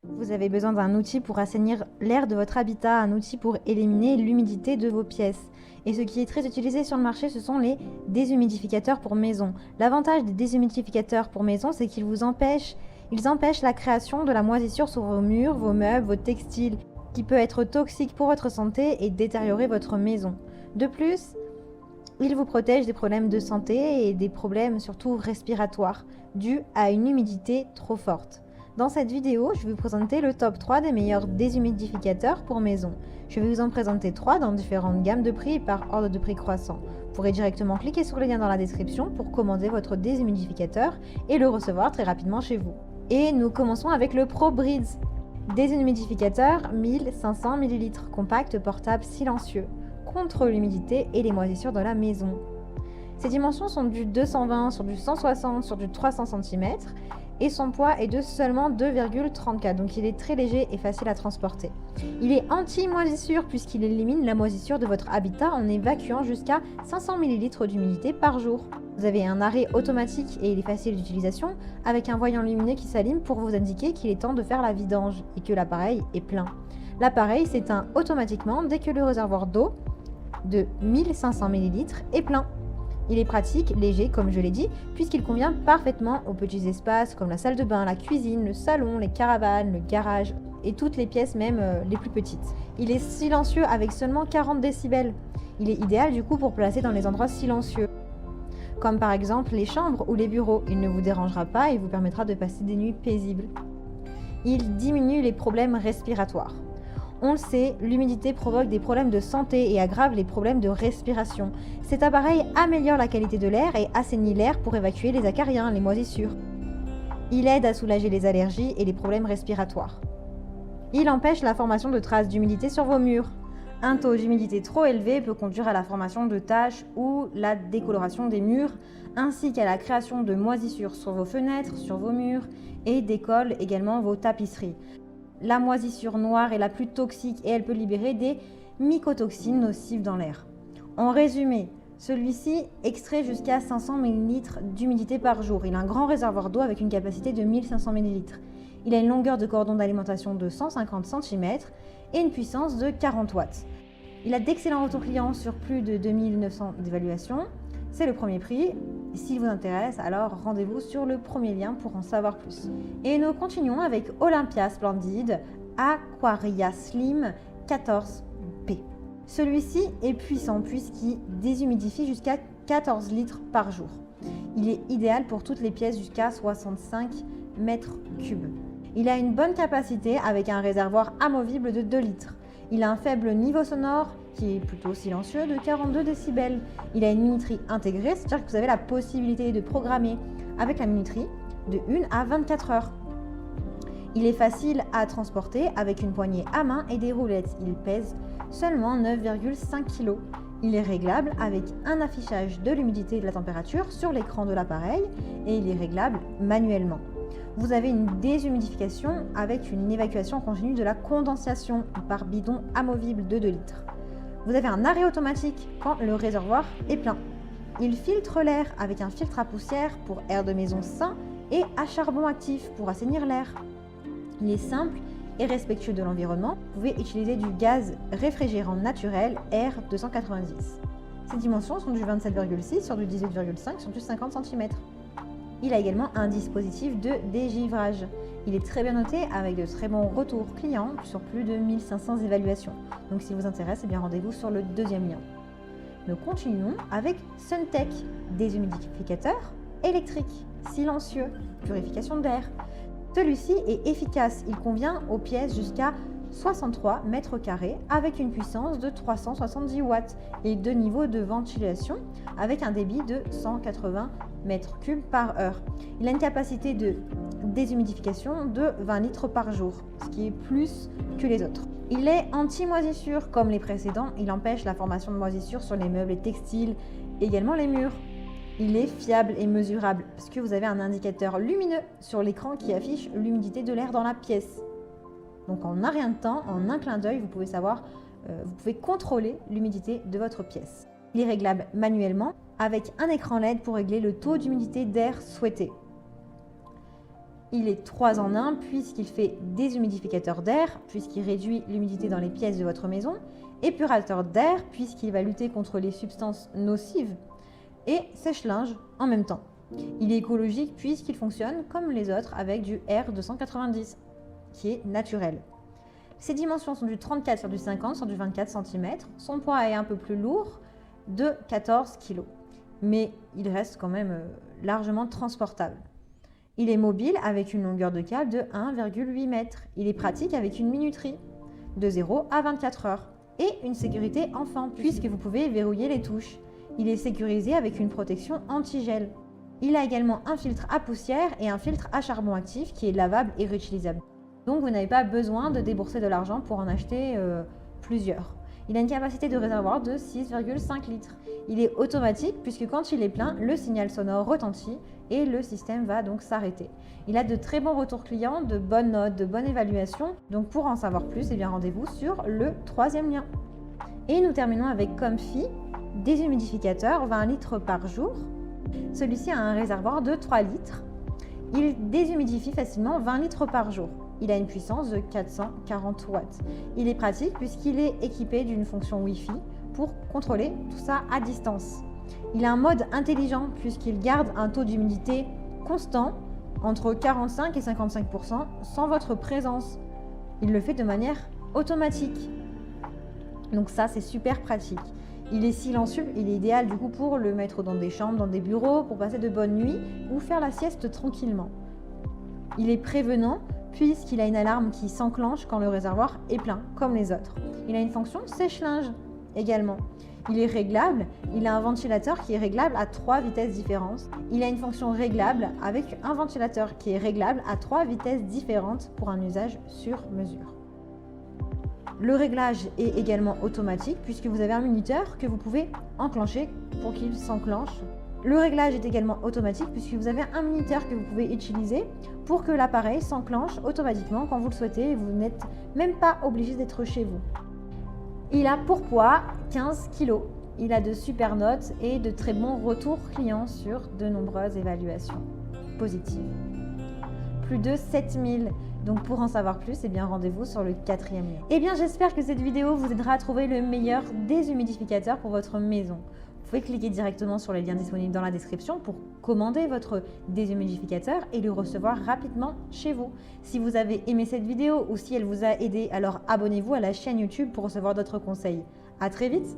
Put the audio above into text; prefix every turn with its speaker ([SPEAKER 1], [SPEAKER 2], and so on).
[SPEAKER 1] Vous avez besoin d'un outil pour assainir l'air de votre habitat, un outil pour éliminer l'humidité de vos pièces. Et ce qui est très utilisé sur le marché, ce sont les déshumidificateurs pour maison. L'avantage des déshumidificateurs pour maison, c'est ils empêchent la création de la moisissure sur vos murs, vos meubles, vos textiles, qui peut être toxique pour votre santé et détériorer votre maison. De plus, ils vous protègent des problèmes de santé et des problèmes surtout respiratoires, dus à une humidité trop forte. Dans cette vidéo, je vais vous présenter le top 3 des meilleurs déshumidificateurs pour maison. Je vais vous en présenter 3 dans différentes gammes de prix et par ordre de prix croissant. Vous pourrez directement cliquer sur le lien dans la description pour commander votre déshumidificateur et le recevoir très rapidement chez vous. Et nous commençons avec le ProBreeze. Déshumidificateur 1500 ml, compact, portable, silencieux, contre l'humidité et les moisissures de la maison. Ses dimensions sont du 220 sur du 160 sur du 300 cm et son poids est de seulement 2,34, donc il est très léger et facile à transporter. Il est anti-moisissure puisqu'il élimine la moisissure de votre habitat en évacuant jusqu'à 500 ml d'humidité par jour. Vous avez un arrêt automatique et il est facile d'utilisation avec un voyant lumineux qui s'allume pour vous indiquer qu'il est temps de faire la vidange et que l'appareil est plein. L'appareil s'éteint automatiquement dès que le réservoir d'eau de 1500 ml est plein. Il est pratique, léger comme je l'ai dit, puisqu'il convient parfaitement aux petits espaces comme la salle de bain, la cuisine, le salon, les caravanes, le garage et toutes les pièces même les plus petites. Il est silencieux avec seulement 40 décibels. Il est idéal du coup pour placer dans les endroits silencieux, comme par exemple les chambres ou les bureaux. Il ne vous dérangera pas et vous permettra de passer des nuits paisibles. Il diminue les problèmes respiratoires. On le sait, l'humidité provoque des problèmes de santé et aggrave les problèmes de respiration. Cet appareil améliore la qualité de l'air et assainit l'air pour évacuer les acariens, les moisissures. Il aide à soulager les allergies et les problèmes respiratoires. Il empêche la formation de traces d'humidité sur vos murs. Un taux d'humidité trop élevé peut conduire à la formation de taches ou la décoloration des murs, ainsi qu'à la création de moisissures sur vos fenêtres, sur vos murs et décolle également vos tapisseries. La moisissure noire est la plus toxique et elle peut libérer des mycotoxines nocives dans l'air. En résumé, celui-ci extrait jusqu'à 500 ml d'humidité par jour. Il a un grand réservoir d'eau avec une capacité de 1500 ml. Il a une longueur de cordon d'alimentation de 150 cm et une puissance de 40 watts. Il a d'excellents retours clients sur plus de 2900 d'évaluations. C'est le premier prix. S'il vous intéresse, alors rendez-vous sur le premier lien pour en savoir plus. Et nous continuons avec Olympia Splendid Aquaria Slim 14P. Celui-ci est puissant puisqu'il déshumidifie jusqu'à 14 litres par jour. Il est idéal pour toutes les pièces jusqu'à 65 mètres cubes. Il a une bonne capacité avec un réservoir amovible de 2 litres. Il a un faible niveau sonore qui est plutôt silencieux de 42 décibels. Il a une minuterie intégrée, c'est-à-dire que vous avez la possibilité de programmer avec la minuterie de 1 à 24 heures. Il est facile à transporter avec une poignée à main et des roulettes. Il pèse seulement 9,5 kg. Il est réglable avec un affichage de l'humidité et de la température sur l'écran de l'appareil et il est réglable manuellement. Vous avez une déshumidification avec une évacuation continue de la condensation par bidon amovible de 2 litres. Vous avez un arrêt automatique quand le réservoir est plein. Il filtre l'air avec un filtre à poussière pour air de maison sain et à charbon actif pour assainir l'air. Il est simple et respectueux de l'environnement. Vous pouvez utiliser du gaz réfrigérant naturel R290. Ses dimensions sont du 27,6 sur du 18,5 sur du 50 cm. Il a également un dispositif de dégivrage. Il est très bien noté avec de très bons retours clients sur plus de 1500 évaluations. Donc si vous intéresse, eh bien rendez-vous sur le deuxième lien. Nous continuons avec Suntech, déshumidificateur électrique, silencieux, purification d'air. Celui-ci est efficace, il convient aux pièces jusqu'à 63 mètres carrés avec une puissance de 370 watts et 2 niveaux de ventilation avec un débit de 180 mètres cubes par heure. Il a une capacité de déshumidification de 20 litres par jour, ce qui est plus que les autres. Il est anti-moisissure comme les précédents, il empêche la formation de moisissures sur les meubles et textiles, également les murs. Il est fiable et mesurable parce que vous avez un indicateur lumineux sur l'écran qui affiche l'humidité de l'air dans la pièce. Donc en un rien de temps, en un clin d'œil, vous pouvez contrôler l'humidité de votre pièce. Il est réglable manuellement avec un écran LED pour régler le taux d'humidité d'air souhaité. Il est 3 en 1 puisqu'il fait déshumidificateur d'air, puisqu'il réduit l'humidité dans les pièces de votre maison, épurateur d'air, puisqu'il va lutter contre les substances nocives, et sèche-linge en même temps. Il est écologique puisqu'il fonctionne comme les autres avec du R290, qui est naturel. Ses dimensions sont du 34 sur du 50 sur du 24 cm. Son poids est un peu plus lourd, de 14 kg. Mais il reste quand même largement transportable. Il est mobile avec une longueur de câble de 1,8 m. Il est pratique avec une minuterie de 0 à 24 heures. Et une sécurité enfant, puisque vous pouvez verrouiller les touches. Il est sécurisé avec une protection anti-gel. Il a également un filtre à poussière et un filtre à charbon actif qui est lavable et réutilisable. Donc vous n'avez pas besoin de débourser de l'argent pour en acheter plusieurs. Il a une capacité de réservoir de 6,5 litres. Il est automatique puisque quand il est plein, le signal sonore retentit et le système va donc s'arrêter. Il a de très bons retours clients, de bonnes notes, de bonnes évaluations. Donc pour en savoir plus, rendez-vous sur le 3e lien. Et nous terminons avec Comfy, déshumidificateur 20 litres par jour. Celui-ci a un réservoir de 3 litres. Il déshumidifie facilement 20 litres par jour. Il a une puissance de 440 watts. Il est pratique puisqu'il est équipé d'une fonction Wi-Fi pour contrôler tout ça à distance. Il a un mode intelligent puisqu'il garde un taux d'humidité constant entre 45 et 55% sans votre présence. Il le fait de manière automatique. Donc ça, c'est super pratique. Il est silencieux, il est idéal du coup pour le mettre dans des chambres, dans des bureaux, pour passer de bonnes nuits ou faire la sieste tranquillement. Il est prévenant puisqu'il a une alarme qui s'enclenche quand le réservoir est plein, comme les autres. Il a une fonction sèche-linge également. Il est réglable, il a un ventilateur qui est réglable à 3 vitesses différentes. Il a une fonction réglable avec un ventilateur qui est réglable à 3 vitesses différentes pour un usage sur mesure. Le réglage est également automatique puisque vous avez un minuteur que vous pouvez enclencher pour qu'il s'enclenche. Le réglage est également automatique puisque vous avez un minuteur que vous pouvez utiliser pour que l'appareil s'enclenche automatiquement quand vous le souhaitez et vous n'êtes même pas obligé d'être chez vous. Il a pour poids 15 kg. Il a de super notes et de très bons retours clients sur de nombreuses évaluations positives. Plus de 7000. Donc pour en savoir plus, rendez-vous sur le 4e lien. J'espère que cette vidéo vous aidera à trouver le meilleur déshumidificateur pour votre maison. Vous pouvez cliquer directement sur les liens disponibles dans la description pour commander votre déshumidificateur et le recevoir rapidement chez vous. Si vous avez aimé cette vidéo ou si elle vous a aidé, alors abonnez-vous à la chaîne YouTube pour recevoir d'autres conseils. À très vite!